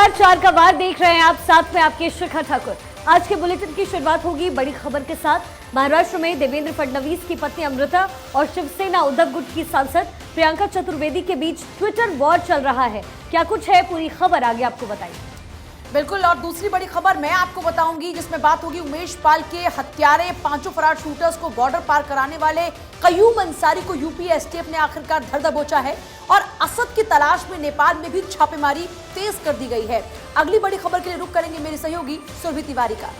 नमस्कार, 4 का वार देख रहे हैं आप, साथ में आपके शिखा ठाकुर। आज के बुलेटिन की शुरुआत होगी बड़ी खबर के साथ। महाराष्ट्र में देवेंद्र फडणवीस की पत्नी अमृता और शिवसेना उद्धव गुट की सांसद प्रियंका चतुर्वेदी के बीच ट्विटर वॉर चल रहा है। क्या कुछ है, पूरी खबर आगे आपको बताइए। बिल्कुल, और दूसरी बड़ी खबर मैं आपको बताऊंगी जिसमें बात होगी उमेश पाल के हत्यारे 5 फरार शूटर्स को बॉर्डर पार कराने वाले कयूम अंसारी को यूपी एसटीएफ ने आखिरकार धर दबोचा है और असद की तलाश में नेपाल में भी छापेमारी तेज कर दी गई है। अगली बड़ी खबर के लिए रुख करेंगे मेरी सहयोगी सुरभि तिवारी का।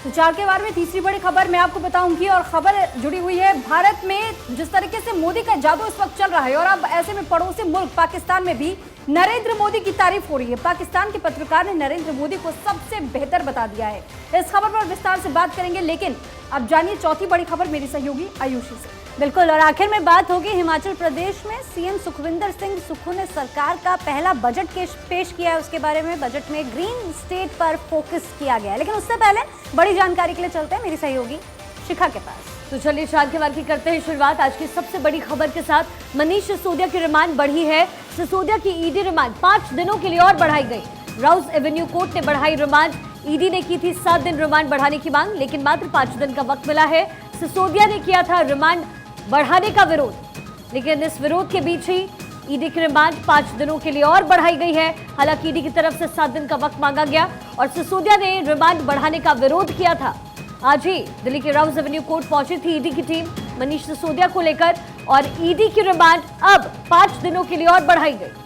तो 4 के वार में तीसरी बड़ी खबर मैं आपको बताऊंगी और खबर जुड़ी हुई है भारत में जिस तरीके से मोदी का जादू इस वक्त चल रहा है और अब ऐसे में पड़ोसी मुल्क पाकिस्तान में भी नरेंद्र मोदी की तारीफ हो रही है। पाकिस्तान के पत्रकार ने नरेंद्र मोदी को सबसे बेहतर बता दिया है। इस खबर पर विस्तार से बात करेंगे, लेकिन अब जानिए चौथी बड़ी खबर मेरी सहयोगी आयुषी से। बिल्कुल, और आखिर में बात होगी हिमाचल प्रदेश में सीएम सुखविंदर सिंह सुक्खू ने सरकार का पहला बजट पेश किया है। उसके बारे में बजट में ग्रीन स्टेट पर फोकस किया गया है, लेकिन उससे पहले बड़ी जानकारी के लिए चलते हैं मेरी सहयोगी शिखा के पास। तो चलिए 4 के वार की करते हैं शुरुआत आज की सबसे बड़ी खबर के साथ। मनीष सिसोदिया की रिमांड बढ़ी है। सिसोदिया की ईडी रिमांड 5 दिनों के लिए और बढ़ाई गई। राउज एवेन्यू कोर्ट ने बढ़ाई रिमांड। ईडी ने की थी 7 दिन रिमांड बढ़ाने की मांग, लेकिन मात्र 5 दिन का वक्त मिला है। सिसोदिया ने किया था रिमांड बढ़ाने का विरोध, लेकिन इस विरोध के बीच ही ईडी की रिमांड 5 दिनों के लिए और बढ़ाई गई है। हालांकि ईडी की तरफ से 7 दिन का वक्त मांगा गया और सिसोदिया ने रिमांड बढ़ाने का विरोध किया था। आज ही दिल्ली के राउज एवेन्यू कोर्ट पहुंची थी ईडी की टीम मनीष सिसोदिया को लेकर और ईडी की रिमांड अब 5 दिनों के लिए और बढ़ाई गई।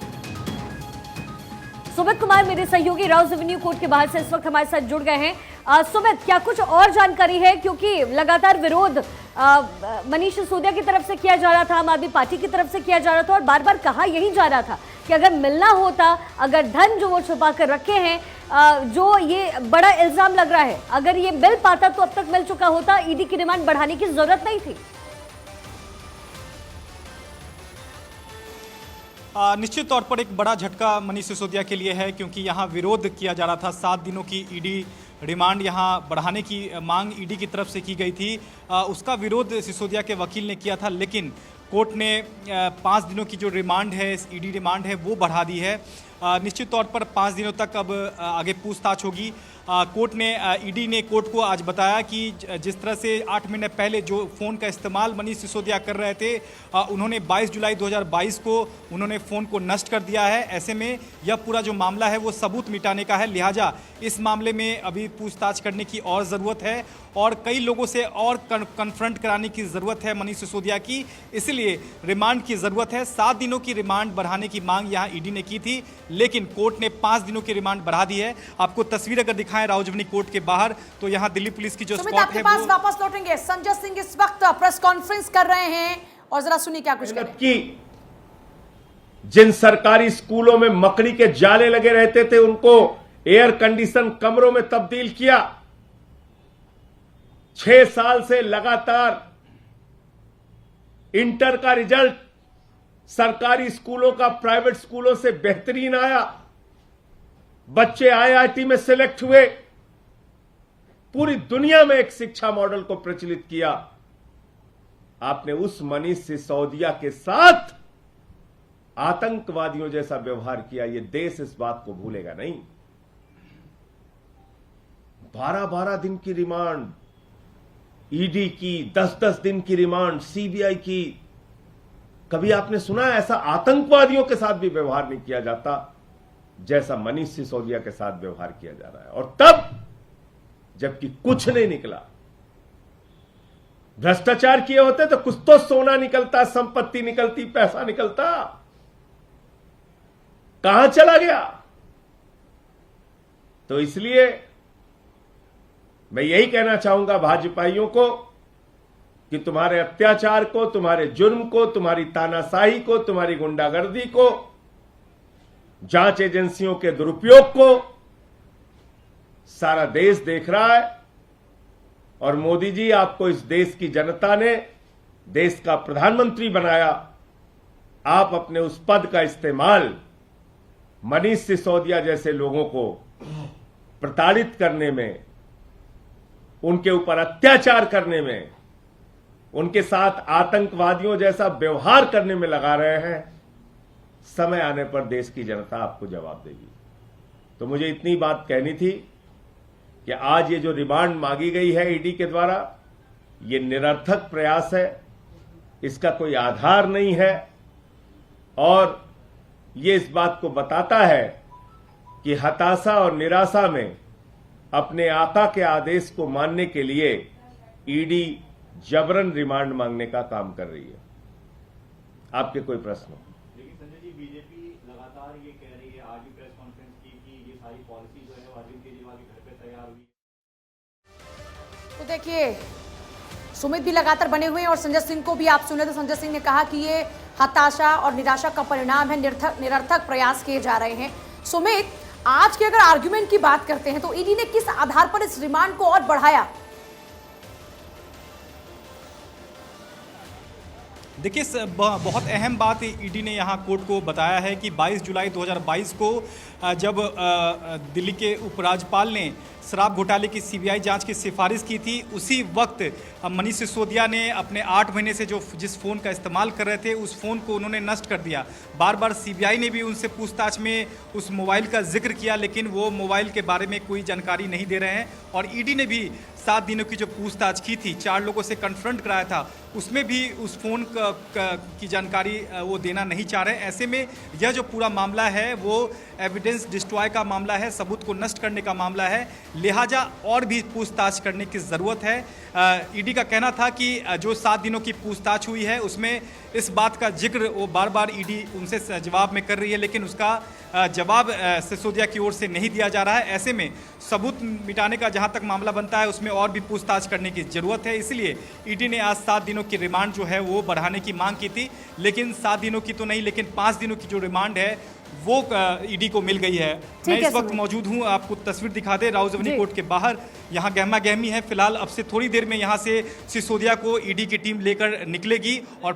सुमित कुमार मेरे सहयोगी राउज एवेन्यू कोर्ट के बाहर से इस वक्त हमारे साथ जुड़ गए हैं। सुमित, क्या कुछ और जानकारी है, क्योंकि लगातार विरोध मनीष सिसोदिया की तरफ से किया जा रहा था, आम आदमी पार्टी की तरफ से किया जा रहा था और बार बार कहा यही जा रहा था कि अगर मिलना होता, अगर धन जो वो छुपा कर रखे हैं, जो ये बड़ा इल्जाम लग रहा है, अगर ये मिल पाता तो अब तक मिल चुका होता, ईडी की डिमांड बढ़ाने की जरूरत नहीं थी। निश्चित तौर पर एक बड़ा झटका मनीष सिसोदिया के लिए है, क्योंकि यहाँ विरोध किया जा रहा था। 7 दिनों की ईडी रिमांड यहाँ बढ़ाने की मांग ईडी की तरफ से की गई थी। उसका विरोध सिसोदिया के वकील ने किया था, लेकिन कोर्ट ने 5 दिनों की जो रिमांड है, ईडी रिमांड है, वो बढ़ा दी है। निश्चित तौर पर 5 दिनों तक अब आगे पूछताछ होगी। कोर्ट ने ईडी ने कोर्ट को आज बताया कि जिस तरह से 8 महीने पहले जो फ़ोन का इस्तेमाल मनीष सिसोदिया कर रहे थे, उन्होंने 22 जुलाई 2022 को उन्होंने फ़ोन को नष्ट कर दिया है। ऐसे में यह पूरा जो मामला है वो सबूत मिटाने का है, लिहाजा इस मामले में अभी पूछताछ करने की और ज़रूरत है और कई लोगों से और कन्फ्रंट कराने की ज़रूरत है मनीष सिसोदिया की, इसलिए रिमांड की ज़रूरत है। 7 दिनों की रिमांड बढ़ाने की मांग यहाँ ईडी ने की थी, लेकिन कोर्ट ने 5 दिनों की रिमांड बढ़ा दी है। आपको तस्वीर अगर दिखाएं राउज एवेन्यू कोर्ट के बाहर, तो यहाँ दिल्ली पुलिस की जो स्पॉट है पास वापस लौटेंगे। संजय सिंह इस वक्त प्रेस कॉन्फ्रेंस कर रहे हैं और जरा सुनिए क्या कुछ कह रहे हैं। जिन सरकारी स्कूलों में मकड़ी के जाले लगे रहते थे, उनको एयर कंडीशन कमरों में तब्दील किया। 6 साल से लगातार इंटर का रिजल्ट सरकारी स्कूलों का प्राइवेट स्कूलों से बेहतरीन आया। बच्चे आईआईटी में सिलेक्ट हुए। पूरी दुनिया में एक शिक्षा मॉडल को प्रचलित किया। आपने उस मनीष सिसोदिया के साथ आतंकवादियों जैसा व्यवहार किया। यह देश इस बात को भूलेगा नहीं। 12-12 दिन की रिमांड ईडी की, 10-10 दिन की रिमांड सीबीआई की। कभी आपने सुना ऐसा आतंकवादियों के साथ भी व्यवहार नहीं किया जाता जैसा मनीष सिसोदिया के साथ व्यवहार किया जा रहा है। और तब जबकि कुछ नहीं निकला। भ्रष्टाचार किए होते तो कुछ तो सोना निकलता, संपत्ति निकलती, पैसा निकलता। कहां चला गया? तो इसलिए मैं यही कहना चाहूंगा भाजपाइयों को कि तुम्हारे अत्याचार को, तुम्हारे जुर्म को, तुम्हारी तानाशाही को, तुम्हारी गुंडागर्दी को, जांच एजेंसियों के दुरुपयोग को सारा देश देख रहा है। और मोदी जी, आपको इस देश की जनता ने देश का प्रधानमंत्री बनाया। आप अपने उस पद का इस्तेमाल मनीष सिसोदिया जैसे लोगों को प्रताड़ित करने में, उनके ऊपर अत्याचार करने में, उनके साथ आतंकवादियों जैसा व्यवहार करने में लगा रहे हैं। समय आने पर देश की जनता आपको जवाब देगी। तो मुझे इतनी बात कहनी थी कि आज ये जो रिमांड मांगी गई है ईडी के द्वारा, ये निरर्थक प्रयास है, इसका कोई आधार नहीं है और ये इस बात को बताता है कि हताशा और निराशा में अपने आका के आदेश को मानने के लिए ईडी जबरन रिमांड मांगने का काम कर रही है। आपके कोई प्रश्न हो? लेकिन संजय जी, बीजेपी लगातार ये कह रही है, आज भी प्रेस कॉन्फ्रेंस की कि ये सारी पॉलिसी जो है वो अरविंद केजरीवाल के घर पे तैयार हुई। तो देखिए, सुमित भी लगातार बने हुए हैं और संजय सिंह को भी आप सुने तो संजय सिंह ने कहा कि ये हताशा और निराशा का परिणाम है, निरर्थक प्रयास किए जा रहे हैं। सुमित, आज के अगर आर्गुमेंट की बात करते हैं तो ईडी ने किस आधार पर इस रिमांड को और बढ़ाया? देखिए, बहुत अहम बात ईडी ने यहाँ कोर्ट को बताया है कि 22 जुलाई 2022 को जब दिल्ली के उपराज्यपाल ने शराब घोटाले की सीबीआई जांच की सिफारिश की थी, उसी वक्त मनीष सिसोदिया ने अपने 8 महीने से जिस फ़ोन का इस्तेमाल कर रहे थे उस फ़ोन को उन्होंने नष्ट कर दिया। बार बार सीबीआई ने भी उनसे पूछताछ में उस मोबाइल का जिक्र किया, लेकिन वो मोबाइल के बारे में कोई जानकारी नहीं दे रहे हैं। और ईडी ने भी 7 दिनों की जो पूछताछ की थी, 4 लोगों से कन्फ्रंट कराया था, उसमें भी उस फ़ोन की जानकारी वो देना नहीं चाह रहे हैं। ऐसे में यह जो पूरा मामला है वो एविडेंस डिस्ट्रॉय का मामला है, सबूत को नष्ट करने का मामला है, लिहाजा और भी पूछताछ करने की ज़रूरत है। ईडी का कहना था कि जो 7 दिनों की पूछताछ हुई है उसमें इस बात का जिक्र वो बार बार ईडी उनसे जवाब में कर रही है, लेकिन उसका जवाब सिसोदिया की ओर से नहीं दिया जा रहा है। ऐसे में सबूत मिटाने का जहां तक मामला बनता है उसमें और भी पूछताछ करने की ज़रूरत है। इसलिए ईडी ने आज 7 दिनों की रिमांड जो है वो बढ़ाने की मांग की थी, लेकिन 7 दिनों की तो नहीं, लेकिन 5 दिनों की जो रिमांड है वो ईडी को मिल गई है। मैं इस वक्त मौजूद हूं, आपको तस्वीर दिखा दे राउजवनी कोर्ट के बाहर। यहाँ गहमा गहमी है फिलहाल। अब से थोड़ी देर में यहाँ से सिसोदिया को ईडी की टीम लेकर निकलेगी और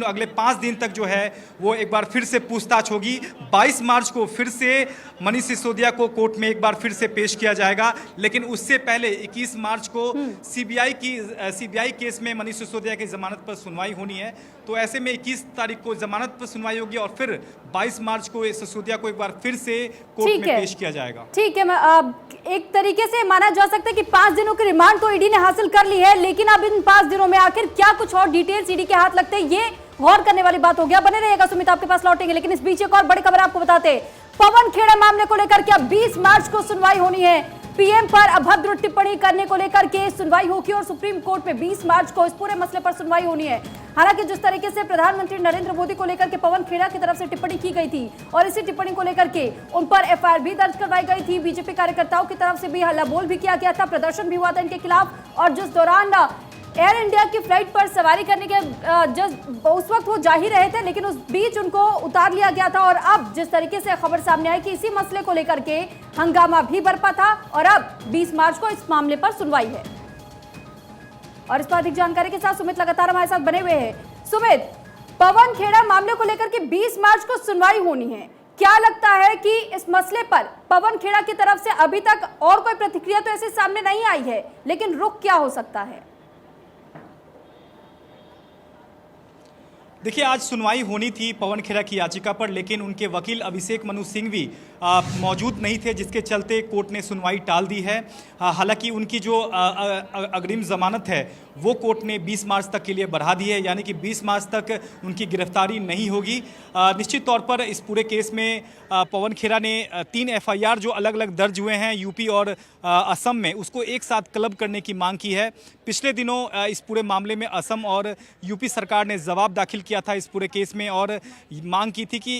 अगले 5 दिन तक जो है वो एक बार फिर से पूछताछ होगी। 22 मार्च को फिर से मनीष सिसोदिया को कोर्ट में एक बार फिर से पेश किया जाएगा, लेकिन उससे पहले 21 मार्च को सीबीआई केस में मनीष सिसोदिया की जमानत पर सुनवाई होनी है। तो ऐसे में 21 तारीख को जमानत पर सुनवाई होगी और फिर 22 मार्च को सिसोदिया को एक बार फिर से कोर्ट में पेश किया जाएगा। ठीक है, एक तरीके से माना जा सकता है कि 5 दिनों की रिमांड तो ईडी ने हासिल कर ली है, लेकिन अब इन 5 दिनों में आखिर क्या कुछ और डिटेल्स ईडी के हाथ लगते हैं, ये गौर करने वाली बात हो गया। बने रहिएगा सुमित, आपके पास लौटेंगे, लेकिन इस बीच एक और बड़ी खबर आपको बताते हैं। पवन खेड़ा मामले को लेकर के अब 20 मार्च को सुनवाई होनी है। पीएम पर अभद्र टिप्पणी करने को लेकर के सुनवाई होगी और सुप्रीम कोर्ट में 20 मार्च को इस पूरे मसले पर सुनवाई होनी है। हालांकि जिस तरीके से प्रधानमंत्री नरेंद्र मोदी को लेकर के पवन खेड़ा की तरफ से टिप्पणी की गई थी और इसी टिप्पणी को लेकर के उन पर एफआईआर भी दर्ज करवाई गई थी, बीजेपी कार्यकर्ताओं की तरफ से भी हल्ला बोल भी किया गया था, प्रदर्शन भी हुआ था इनके खिलाफ। और जिस दौरान एयर इंडिया की फ्लाइट पर सवारी करने के उस वक्त वो जा ही रहे थे, लेकिन उस बीच उनको उतार लिया गया था। और अब जिस तरीके से खबर सामने आई कि इसी मसले को लेकर के हंगामा भी बरपा था और अब 20 मार्च को इस मामले पर सुनवाई है। और इस पर अधिक जानकारी के साथ सुमित लगातार हमारे साथ बने हुए हैं। सुमित, पवन खेड़ा मामले को लेकर के 20 मार्च को सुनवाई होनी है, क्या लगता है कि इस मसले पर पवन खेड़ा की तरफ से अभी तक और कोई प्रतिक्रिया तो ऐसे सामने नहीं आई है, लेकिन रुख क्या हो सकता है? देखिए, आज सुनवाई होनी थी पवन खेड़ा की याचिका पर, लेकिन उनके वकील अभिषेक मनु सिंह भी मौजूद नहीं थे, जिसके चलते कोर्ट ने सुनवाई टाल दी है। हालांकि उनकी जो अग्रिम जमानत है वो कोर्ट ने 20 मार्च तक के लिए बढ़ा दी है, यानी कि 20 मार्च तक उनकी गिरफ्तारी नहीं होगी। निश्चित तौर पर इस पूरे केस में पवन खेड़ा ने 3 एफआईआर जो अलग अलग दर्ज हुए हैं यूपी और असम में, उसको एक साथ क्लब करने की मांग की है। पिछले दिनों इस पूरे मामले में असम और यूपी सरकार ने जवाब दाखिल किया था इस पूरे केस में और मांग की थी कि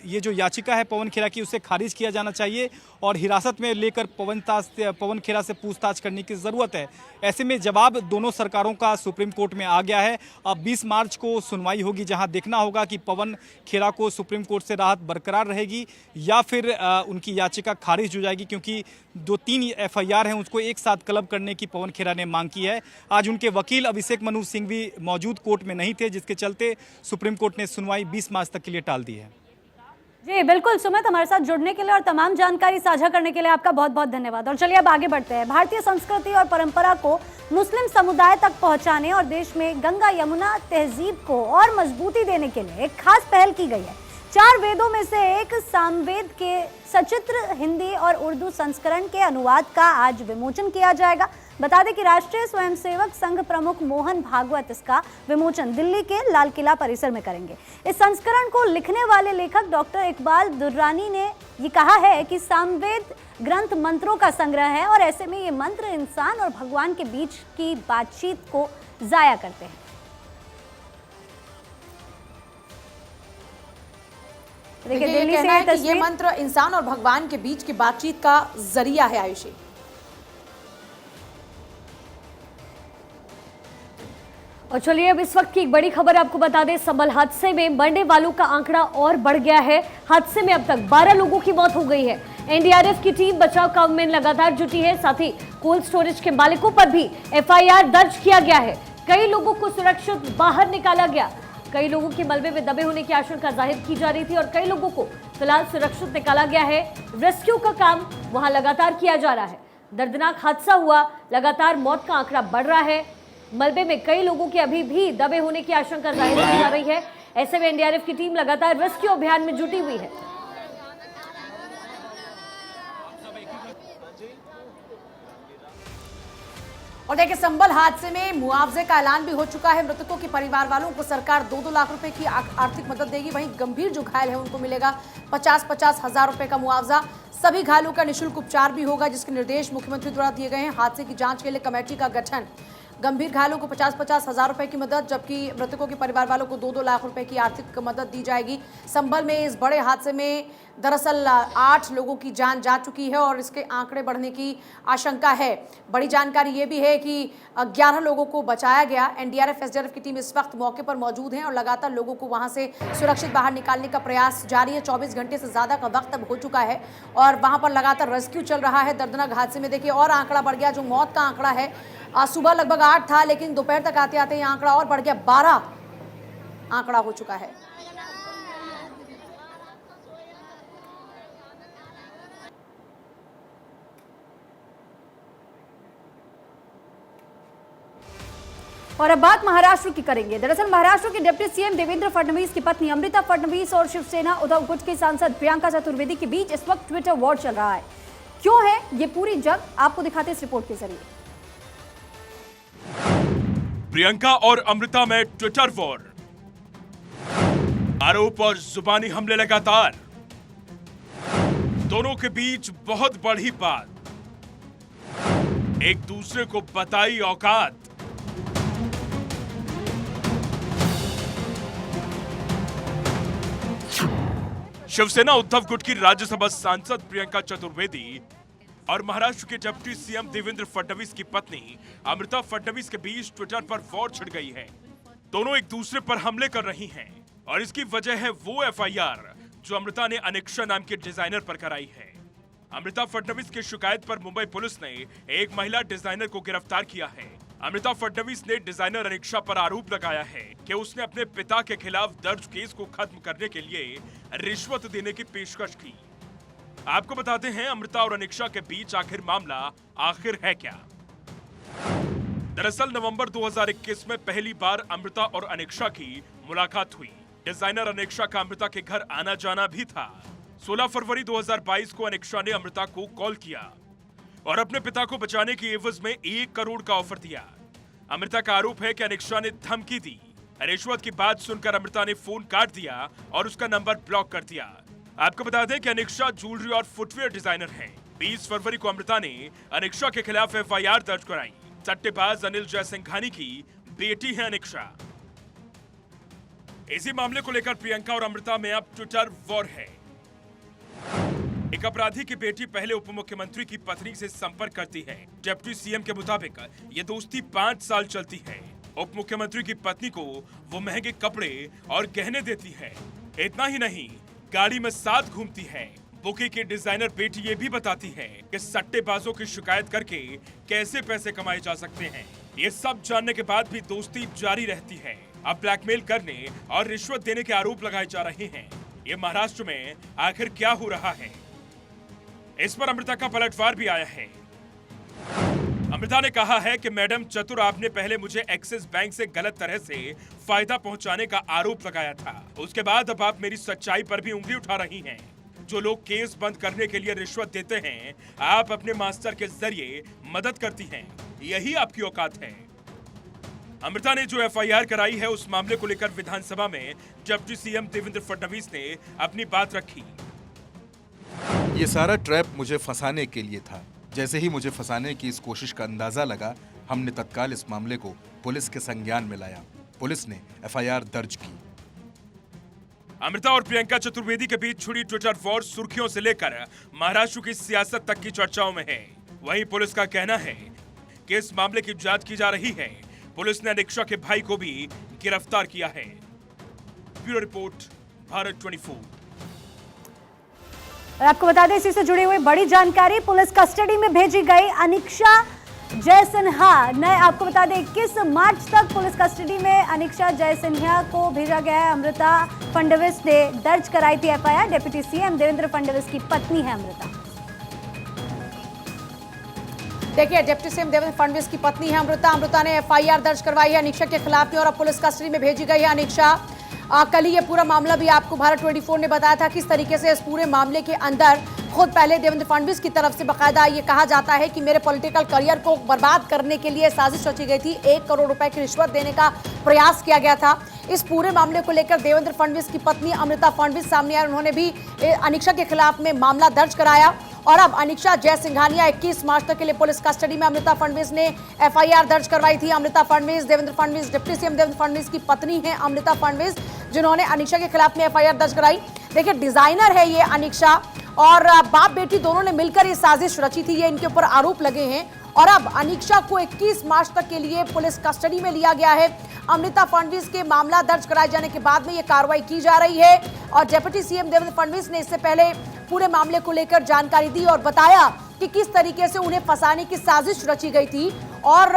ये जो याचिका है पवन खेड़ा की उसे खारिज किया जाना चाहिए और हिरासत में लेकर पवन खेड़ा से पूछताछ करने की ज़रूरत है। ऐसे में जवाब दोनों सरकारों का सुप्रीम कोर्ट में आ गया है। अब 20 मार्च को सुनवाई होगी, जहां देखना होगा कि पवन खेड़ा को सुप्रीम कोर्ट से राहत बरकरार रहेगी या फिर उनकी याचिका खारिज हो जाएगी, क्योंकि जो 3 एफआईआर हैं उसको एक साथ क्लब करने की पवन खेड़ा ने मांग की है। आज उनके वकील अभिषेक मनु सिंह भी मौजूद कोर्ट में नहीं थे, जिसके चलते सुप्रीम कोर्ट ने सुनवाई 20 मार्च तक के लिए टाल दी है। जी बिल्कुल सुमित, हमारे साथ जुड़ने के लिए और तमाम जानकारी साझा करने के लिए आपका बहुत बहुत धन्यवाद। और चलिए अब आगे बढ़ते हैं। भारतीय संस्कृति और परंपरा को मुस्लिम समुदाय तक पहुंचाने और देश में गंगा यमुना तहजीब को और मजबूती देने के लिए एक खास पहल की गई है। 4 वेदों में से एक सामवेद के सचित्र हिंदी और उर्दू संस्करण के अनुवाद का आज विमोचन किया जाएगा। बता दें कि राष्ट्रीय स्वयंसेवक संघ प्रमुख मोहन भागवत इसका विमोचन दिल्ली के लाल किला परिसर में करेंगे। इस संस्करण को लिखने वाले लेखक डॉक्टर इकबाल दुर्रानी ने ये कहा है कि सामवेद ग्रंथ मंत्रों का संग्रह है और ऐसे में ये मंत्र इंसान और भगवान के बीच की बातचीत को जाया करते हैं। देखिए, ये कहना है कि ये मंत्र इंसान और भगवान के बीच की बातचीत का जरिया है। आयुषी, और चलिए अब इस वक्त की एक बड़ी खबर आपको बता दें। संभल हादसे में मरने वालों का आंकड़ा और बढ़ गया है। हादसे में अब तक 12 लोगों की मौत हो गई है। एनडीआरएफ की टीम बचाव काम में लगातार जुटी है। साथ ही कोल्ड स्टोरेज के मालिकों पर भी एफआईआर दर्ज किया गया है। कई लोगों को सुरक्षित बाहर निकाला गया। कई लोगों के मलबे में दबे होने की आशंका जाहिर की जा रही थी और कई लोगों को फिलहाल सुरक्षित निकाला गया है। रेस्क्यू का काम वहां लगातार किया जा रहा है। दर्दनाक हादसा हुआ, लगातार मौत का आंकड़ा बढ़ रहा है। मलबे में कई लोगों के अभी भी दबे होने की आशंका जाहिर की जा रही है। ऐसे में एनडीआरएफ की टीम लगातार रेस्क्यू अभियान में जुटी हुई है। और देखिए, संभल हादसे में मुआवजे का ऐलान भी हो चुका है। मृतकों के परिवार वालों को सरकार 2-2 लाख रुपए की आर्थिक मदद देगी। वहीं गंभीर जो घायल है उनको मिलेगा 50-50 हजार रुपए का मुआवजा। सभी घायलों का निःशुल्क उपचार भी होगा, जिसके निर्देश मुख्यमंत्री द्वारा दिए गए हैं। हादसे की जांच के लिए कमेटी का गठन। गंभीर घायलों को 50-50 हजार रुपए की मदद, जबकि मृतकों के परिवार वालों को 2-2 लाख रुपए की आर्थिक मदद दी जाएगी। संभल में इस बड़े हादसे में दरअसल 8 लोगों की जान जा चुकी है और इसके आंकड़े बढ़ने की आशंका है। बड़ी जानकारी ये भी है कि 11 लोगों को बचाया गया। एनडीआरएफ एसडीआरएफ की टीम इस वक्त मौके पर मौजूद है और लगातार लोगों को वहां से सुरक्षित बाहर निकालने का प्रयास जारी है। 24 घंटे से ज्यादा का वक्त अब हो चुका है और वहां पर लगातार रेस्क्यू चल रहा है। दर्दनाक हादसे में देखिए और आंकड़ा बढ़ गया। जो मौत का आंकड़ा है सुबह लगभग 8 था, लेकिन दोपहर तक आते आते ये आंकड़ा और बढ़ गया, 12 आंकड़ा हो चुका है। और अब बात महाराष्ट्र की करेंगे। दरअसल महाराष्ट्र के डिप्टी सीएम देवेंद्र फडणवीस की पत्नी अमृता फडणवीस और शिवसेना उद्धव गुट के सांसद प्रियंका चतुर्वेदी के बीच इस वक्त ट्विटर वॉर चल रहा है। क्यों है ये पूरी जंग, आपको दिखाते इस रिपोर्ट के जरिए। प्रियंका और अमृता में ट्विटर वॉर, आरोप और जुबानी हमले लगातार। दोनों के बीच बहुत बड़ी बात, एक दूसरे को बताई औकात। शिवसेना उद्धव गुट की राज्यसभा सांसद प्रियंका चतुर्वेदी और महाराष्ट्र के डिप्टी सीएम देवेंद्र फडणवीस की पत्नी अमृता फडणवीस के बीच ट्विटर पर वॉर छिड़ गई है। दोनों एक दूसरे पर हमले कर रही हैं और इसकी वजह है वो एफआईआर जो अमृता ने अनिक्षा नाम के डिजाइनर पर कराई है। अमृता फडणवीस की शिकायत पर मुंबई पुलिस ने एक महिला डिजाइनर को गिरफ्तार किया है। अमृता फडणवीस ने डिजाइनर अनिक्षा पर आरोप लगाया है कि उसने अपने पिता के खिलाफ दर्ज केस को खत्म करने के लिए रिश्वत देने की पेशकश की। आपको बताते हैं अमृता और अनिक्षा के बीच आखिर मामला आखिर है क्या। दरअसल नवंबर 2021 में पहली बार अमृता और अनिक्षा की मुलाकात हुई। डिजाइनर अनिक्षा का अमृता के घर आना जाना भी था। 16 फरवरी 2022 को अनिक्षा ने अमृता को कॉल किया और अपने पिता को बचाने की एवज में 1 करोड़ का ऑफर दिया। अमृता का आरोप है कि अनिक्षा ने धमकी दी। रिश्वत की बात सुनकर अमृता ने फोन काट दिया और उसका नंबर ब्लॉक कर दिया। आपको बता दें कि अनिक्षा ज्वेलरी और फुटवेयर डिजाइनर है। 20 फरवरी को अमृता ने अनिक्षा के खिलाफ एफआईआर दर्ज कराई। सट्टेबाज अनिल जयसिंघानी की बेटी है अनिक्षा। इसी मामले को लेकर प्रियंका और अमृता में अब ट्विटर वॉर है। एक अपराधी की बेटी पहले उप मुख्यमंत्री की पत्नी से संपर्क करती है। डिप्टी सीएम के मुताबिक ये दोस्ती 5 साल चलती है। उप मुख्यमंत्री की पत्नी को वो महंगे कपड़े और गहने देती है। इतना ही नहीं, गाड़ी में साथ घूमती है। बुकी की डिजाइनर बेटी ये भी बताती है कि सट्टेबाजों की शिकायत करके कैसे पैसे कमाए जा सकते हैं। ये सब जानने के बाद भी दोस्ती जारी रहती है। अब ब्लैकमेल करने और रिश्वत देने के आरोप लगाए जा रहे हैं। ये महाराष्ट्र में आखिर क्या हो रहा है, इस पर अमृता का पलटवार भी आया है। अमृता ने कहा है कि मैडम चतुर, आपने पहले मुझे एक्सिस बैंक से गलत तरह से फायदा पहुंचाने का आरोप लगाया था, उसके बाद अब आप मेरी सच्चाई पर भी उंगली उठा रही हैं। जो लोग केस बंद करने के लिए रिश्वत देते हैं, आप अपने मास्टर के जरिए मदद करती हैं, यही आपकी औकात है। अमृता ने जो एफआईआर कराई है, उस मामले को लेकर विधानसभा में डिप्टी सीएम देवेंद्र फडणवीस ने अपनी बात रखी। ये सारा ट्रैप मुझे फंसाने के लिए था। जैसे ही मुझे फंसाने की इस कोशिश का अंदाजा लगा, हमने तत्काल इस मामले को पुलिस के संज्ञान में लाया। पुलिस ने एफआईआर दर्ज की। अमृता और प्रियंका चतुर्वेदी के बीच छुड़ी ट्विटर वॉर सुर्खियों से लेकर महाराष्ट्र की सियासत तक की चर्चाओं में है। वहीं पुलिस का कहना है कि इस मामले की जांच की जा रही है। पुलिस ने अनिक्षा के भाई को भी गिरफ्तार किया है। Bureau report, Bharat 24। और आपको बता दें, इसी से जुड़ी हुई बड़ी जानकारी, पुलिस कस्टडी में भेजी गई अनिक्षा जय सिन्हा। नए आपको बता दें 21 मार्च तक पुलिस कस्टडी में अनिक्षा जय सिन्हा को भेजा गया है। अमृता फडणवीस ने दर्ज कराई थी FIR. Deputy CM Devendra Fadnavis की पत्नी है अमृता। देखिए, डिप्टी सीएम देवेंद्र फडणवीस की पत्नी है अमृता। अमृता ने एफआईआर दर्ज करवाई है अनिक्षा के खिलाफ में और अब पुलिस कस्टडी में भेजी गई है अनिक्षा। कल ही ये पूरा मामला भी आपको भारत 24 ने बताया था, किस तरीके से इस पूरे मामले के अंदर खुद पहले देवेंद्र फडणवीस की तरफ से बकायदा ये कहा जाता है कि मेरे पॉलिटिकल करियर को बर्बाद करने के लिए साजिश रची गई थी। 1 करोड़ रुपए की रिश्वत देने का प्रयास किया गया था। इस पूरे मामले को लेकर देवेंद्र फडणवीस की पत्नी अमृता फडणवीस सामने आई। उन्होंने भी अनिक्षा के खिलाफ में मामला दर्ज कराया और अब अनिक्षा जय सिंघानिया 21 मार्च तक के लिए पुलिस कस्टडी में। अमृता फडणवीस ने एफआईआर दर्ज करवाई थी। अमृता फडणवीस, देवेंद्र फडणवीस, डिप्टी सीएम देवेंद्र फडणवीस की पत्नी है अमृता फडणवीस, जिन्होंने अनिक्षा के खिलाफ में एफआईआर दर्ज कराई। देखिए, डिजाइनर है ये अनिक्षा और बाप बेटी दोनों ने मिलकर ये साजिश रची थी, ये इनके ऊपर आरोप लगे हैं। और अब अनिक्षा को 21 मार्च तक के लिए पुलिस कस्टडी में लिया गया है। अमृता फडणवीस के मामला दर्ज कराए जाने के बाद में ये कार्रवाई की जा रही है और डिप्टी सीएम देवेंद्र फडणवीस ने इससे पहले पूरे मामले को लेकर जानकारी दी और बताया कि किस तरीके से उन्हें फंसाने की साजिश रची गई थी। और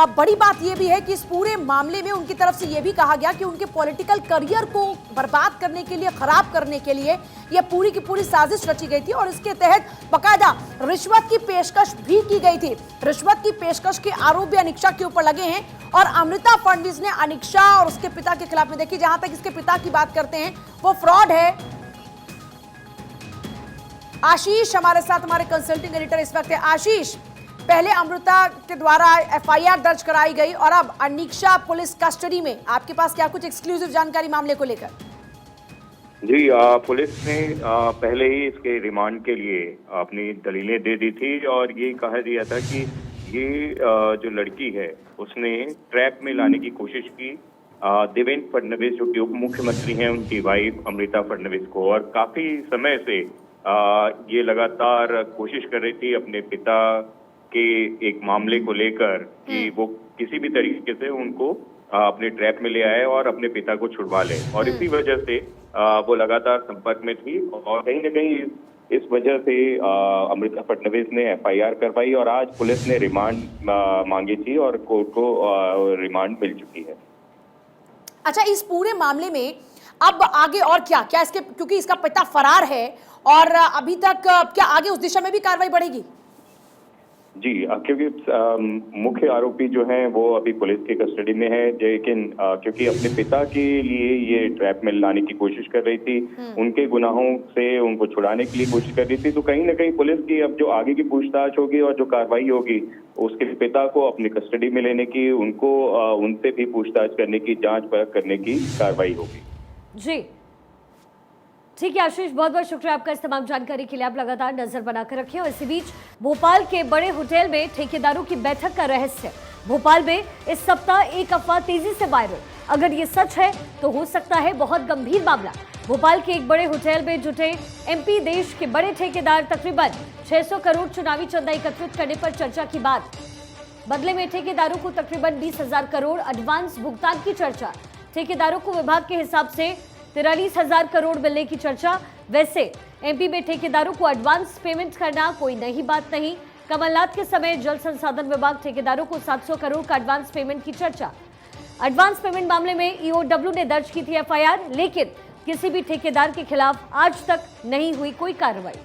बड़ी बात यह भी है कि इस पूरे मामले में उनकी तरफ से यह भी कहा गया कि उनके पॉलिटिकल करियर को बर्बाद करने के लिए, खराब करने के लिए यह पूरी की पूरी साजिश रची गई थी और इसके तहत बकायदा रिश्वत की पेशकश भी की गई थी। रिश्वत की पेशकश के आरोप भी अनिक्षा के ऊपर लगे हैं और अमृता फडणवीस ने अनिक्षा और उसके पिता के खिलाफ में, देखिए जहां तक इसके पिता की बात करते हैं वो फ्रॉड है। आशीष हमारे साथ, हमारे कंसल्टिंग एडिटर इस वक्त है। आशीष, पहले अमृता के द्वारा एफआईआर दर्ज कराई गई और अब अनिक्षा पुलिस कस्टडी में, आपके पास क्या कुछ एक्सक्लूसिव जानकारी मामले को लेकर? जी, पुलिस ने पहले ही इसके रिमांड के लिए अपनी दलीलें दे दी थी और ये कहा दिया था कि ये जो लड़की है उसने ट्रैप में लाने की कोशिश की देवेंद्र फडणवीस, जो कि उप मुख्यमंत्री हैं, उनकी वाइफ अमृता फडणवीस को। और काफी समय से ये लगातार कोशिश कर रही थी अपने पिता के एक मामले को लेकर कि वो किसी भी तरीके से उनको अपने ट्रैप में ले आए और अपने पिता को छुड़वा ले। और इसी वजह से वो लगातार संपर्क में थी और कहीं न कहीं इस वजह से अमृता फडणवीस ने एफआईआर करवाई और आज पुलिस ने रिमांड मांगी थी और कोर्ट को रिमांड मिल चुकी है। अच्छा, इस पूरे मामले में अब आगे और क्या क्या इसके, क्योंकि इसका पिता फरार है और अभी तक क्या आगे उस दिशा में भी कार्रवाई बढ़ेगी? जी, क्योंकि मुख्य आरोपी जो हैं वो अभी पुलिस की कस्टडी में है, लेकिन क्योंकि अपने पिता के लिए ये ट्रैप में लाने की कोशिश कर रही थी, उनके गुनाहों से उनको छुड़ाने के लिए कोशिश कर रही थी, तो कहीं ना कहीं पुलिस की अब जो आगे की पूछताछ होगी और जो कार्रवाई होगी उसके पिता को अपनी कस्टडी में लेने की, उनको उनसे भी पूछताछ करने की, जांच परख करने की कार्रवाई होगी। जी ठीक है आशीष, बहुत बहुत शुक्रिया आपका इस तमाम जानकारी के लिए। आप लगातार नजर बनाकर रखिए। और इसी बीच भोपाल के बड़े होटल में ठेकेदारों की बैठक का रहस्य। भोपाल में इस सप्ताह एक अफवाह तेजी से वायरल। अगर ये सच है तो हो सकता है बहुत गंभीर मामला। भोपाल के एक बड़े होटल में जुटे एमपी देश के बड़े ठेकेदार तकरीबन 600 करोड़ चुनावी चंदा एकत्रित करने पर चर्चा की बात। बदले में ठेकेदारों को तकरीबन 20,000 करोड़ एडवांस भुगतान की चर्चा। ठेकेदारों को विभाग के हिसाब से 43,000 करोड़ मिलने की चर्चा। वैसे एमपी में ठेकेदारों को एडवांस पेमेंट करना कोई नई बात नहीं। कमलनाथ के समय जल संसाधन विभाग ठेकेदारों को 700 करोड़ का एडवांस पेमेंट की चर्चा। एडवांस पेमेंट मामले में ईओडब्ल्यू ने दर्ज की थी एफआईआर, लेकिन किसी भी ठेकेदार के खिलाफ आज तक नहीं हुई कोई कार्रवाई।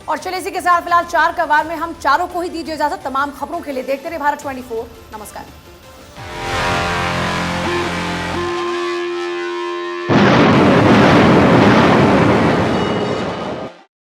और चलिए इसी के साथ फिलहाल 4 का वार में हम चारों को ही दीजिए इजाजत। तमाम खबरों के लिए देखते रहे भारत 24। नमस्कार।